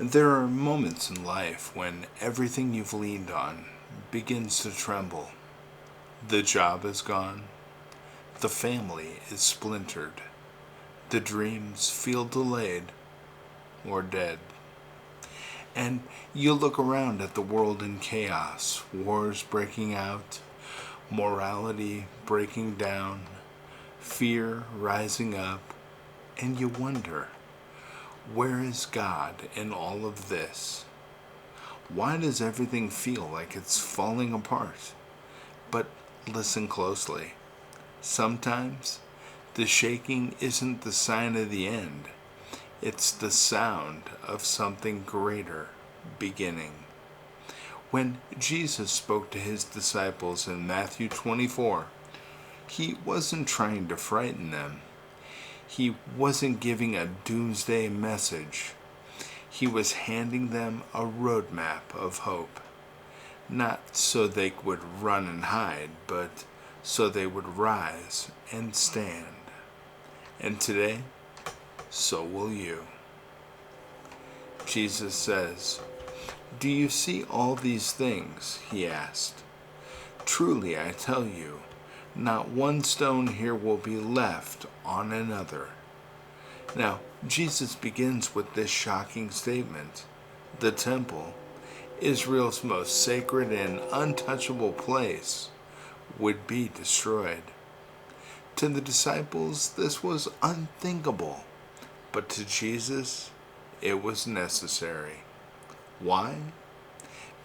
There are moments in life when everything you've leaned on begins to tremble. The job is gone, the family is splintered, the dreams feel delayed or dead. And you look around at the world in chaos, wars breaking out, morality breaking down, fear rising up, and you wonder, where is God in all of this? Why does everything feel like it's falling apart? But listen closely. Sometimes the shaking isn't the sign of the end. It's the sound of something greater beginning. When Jesus spoke to his disciples in Matthew 24, he wasn't trying to frighten them. He wasn't giving a doomsday message. He was handing them a roadmap of hope. Not so they would run and hide, but so they would rise and stand. And today, so will you. Jesus says, "Do you see all these things?" he asked. "Truly I tell you, not one stone here will be left on another." Now, Jesus begins with this shocking statement. The temple, Israel's most sacred and untouchable place, would be destroyed. To the disciples, this was unthinkable, but to Jesus, it was necessary. Why?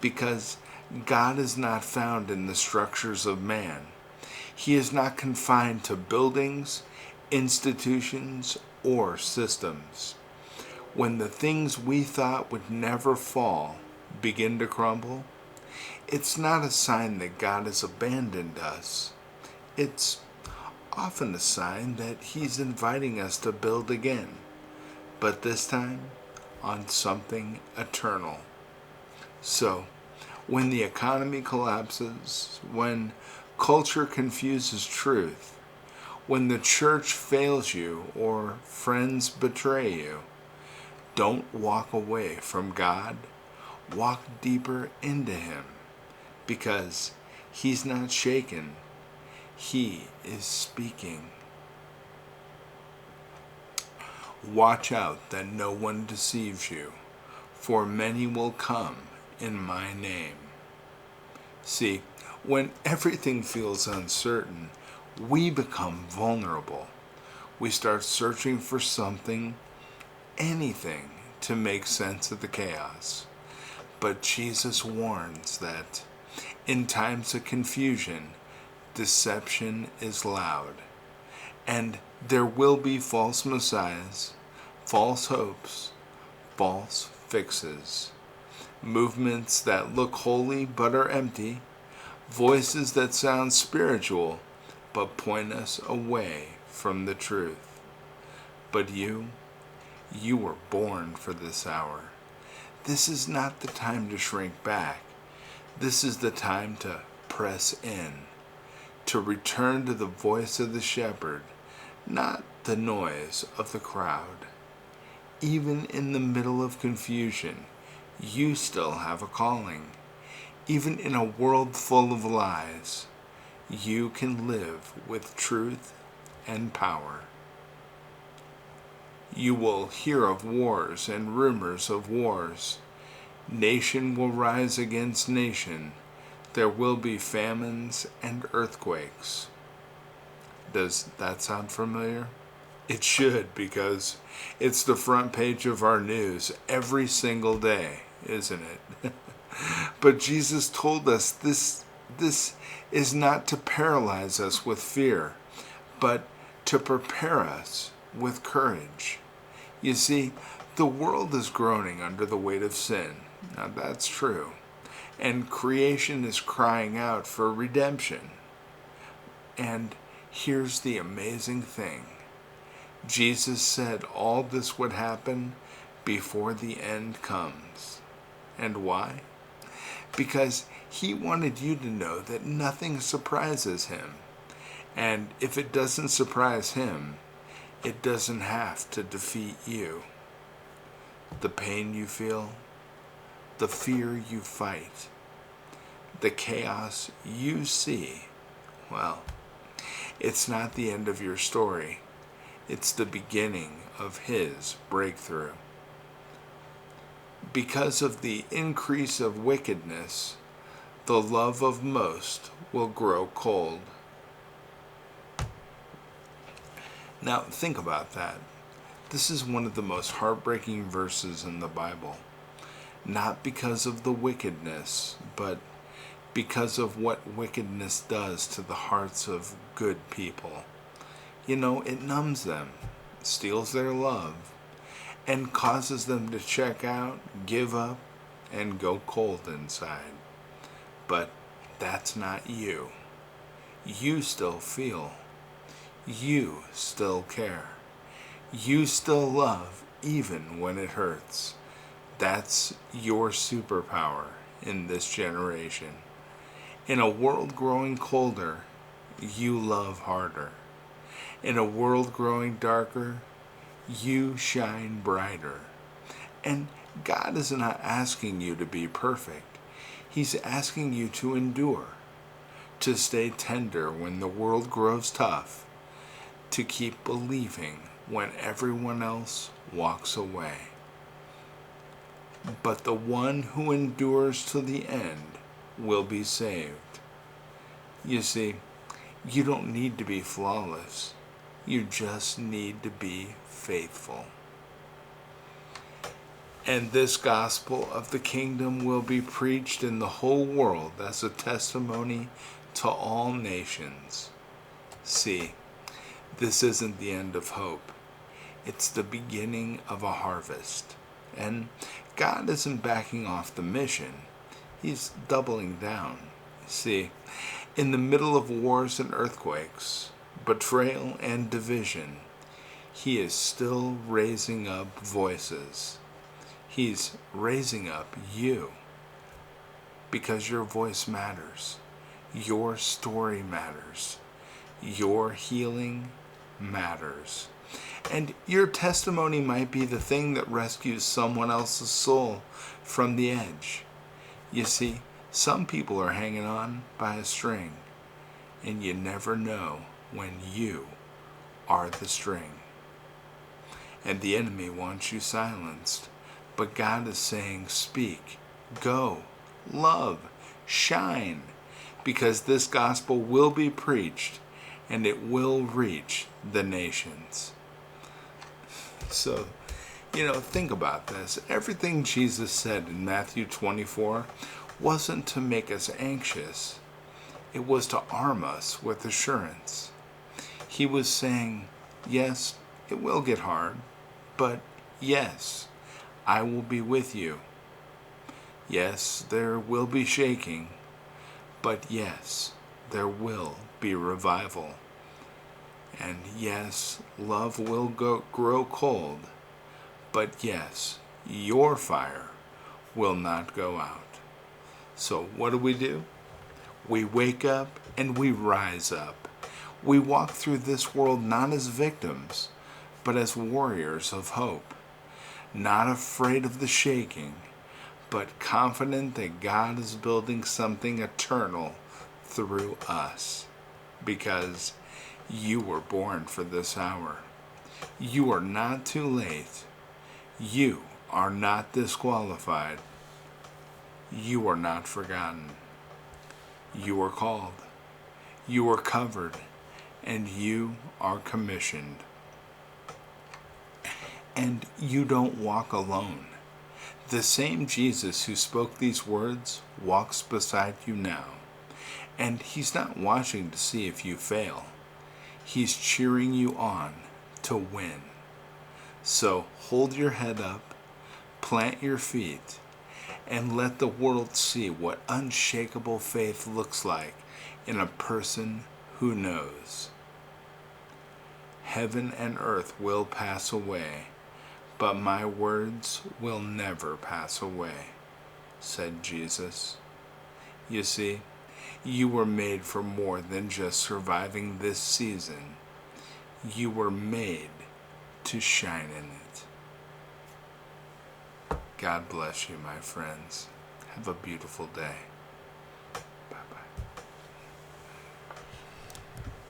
Because God is not found in the structures of man. He is not confined to buildings, institutions, or systems. When the things we thought would never fall begin to crumble, it's not a sign that God has abandoned us. It's often a sign that He's inviting us to build again, but this time on something eternal. So, when the economy collapses, when culture confuses truth, when the church fails you or friends betray you, don't walk away from God. Walk deeper into Him, because He's not shaken. He is speaking. Watch out that no one deceives you, for many will come in my name. See, when everything feels uncertain, we become vulnerable. We start searching for something, anything, to make sense of the chaos. But Jesus warns that in times of confusion, deception is loud, and there will be false messiahs, false hopes, false fixes, movements that look holy but are empty, voices that sound spiritual but point us away from the truth. But you were born for this hour. This is not the time to shrink back. This is the time to press in, to return to the voice of the shepherd, not the noise of the crowd. Even in the middle of confusion, you still have a calling. Even in a world full of lies, you can live with truth and power. You will hear of wars and rumors of wars. Nation will rise against nation. There will be famines and earthquakes. Does that sound familiar? It should, because it's the front page of our news every single day, isn't it? But Jesus told us this is not to paralyze us with fear, but to prepare us with courage. You see, the world is groaning under the weight of sin. Now that's true. And creation is crying out for redemption. And here's the amazing thing. Jesus said all this would happen before the end comes. And why? Because He wanted you to know that nothing surprises Him. And if it doesn't surprise Him, it doesn't have to defeat you. the pain you feel, the fear you fight, the chaos you see, well, it's not the end of your story. It's the beginning of his breakthrough. Because of the increase of wickedness, the love of most will grow cold. Now, think about that. This is one of the most heartbreaking verses in the Bible. Not because of the wickedness, but because of what wickedness does to the hearts of good people. It numbs them, steals their love, and causes them to check out, give up, and go cold inside. But that's not you. You still feel. You still care. You still love even when it hurts. That's your superpower in this generation. In a world growing colder, you love harder. In a world growing darker, you shine brighter. And God is not asking you to be perfect. He's asking you to endure, to stay tender when the world grows tough, to keep believing when everyone else walks away. But the one who endures to the end will be saved. You see, you don't need to be flawless. You just need to be faithful. And this gospel of the kingdom will be preached in the whole world as a testimony to all nations. See, this isn't the end of hope. It's the beginning of a harvest. And God isn't backing off the mission. He's doubling down. See, in the middle of wars and earthquakes, betrayal and division, He is still raising up voices. He's raising up you. Because your voice matters. Your story matters. Your healing matters. And your testimony might be the thing that rescues someone else's soul from the edge. You see, some people are hanging on by a string, and you never know when you are the string. And the enemy wants you silenced. But God is saying, speak, go, love, shine, because this gospel will be preached and it will reach the nations. So, think about this. Everything Jesus said in Matthew 24 wasn't to make us anxious. It was to arm us with assurance. He was saying, yes, it will get hard, but yes, I will be with you. Yes, there will be shaking, but yes, there will be revival. And yes, love will grow cold, but yes, your fire will not go out. So what do? We wake up and we rise up. We walk through this world not as victims, but as warriors of hope. Not afraid of the shaking, but confident that God is building something eternal through us. Because you were born for this hour. You are not too late. You are not disqualified. You are not forgotten. You are called. You are covered. And you are commissioned. And you don't walk alone. The same Jesus who spoke these words walks beside you now. And He's not watching to see if you fail. He's cheering you on to win. So hold your head up, plant your feet, and let the world see what unshakable faith looks like in a person who knows. Heaven and earth will pass away, but my words will never pass away, said Jesus. You see, you were made for more than just surviving this season. You were made to shine in it. God bless you, my friends. Have a beautiful day.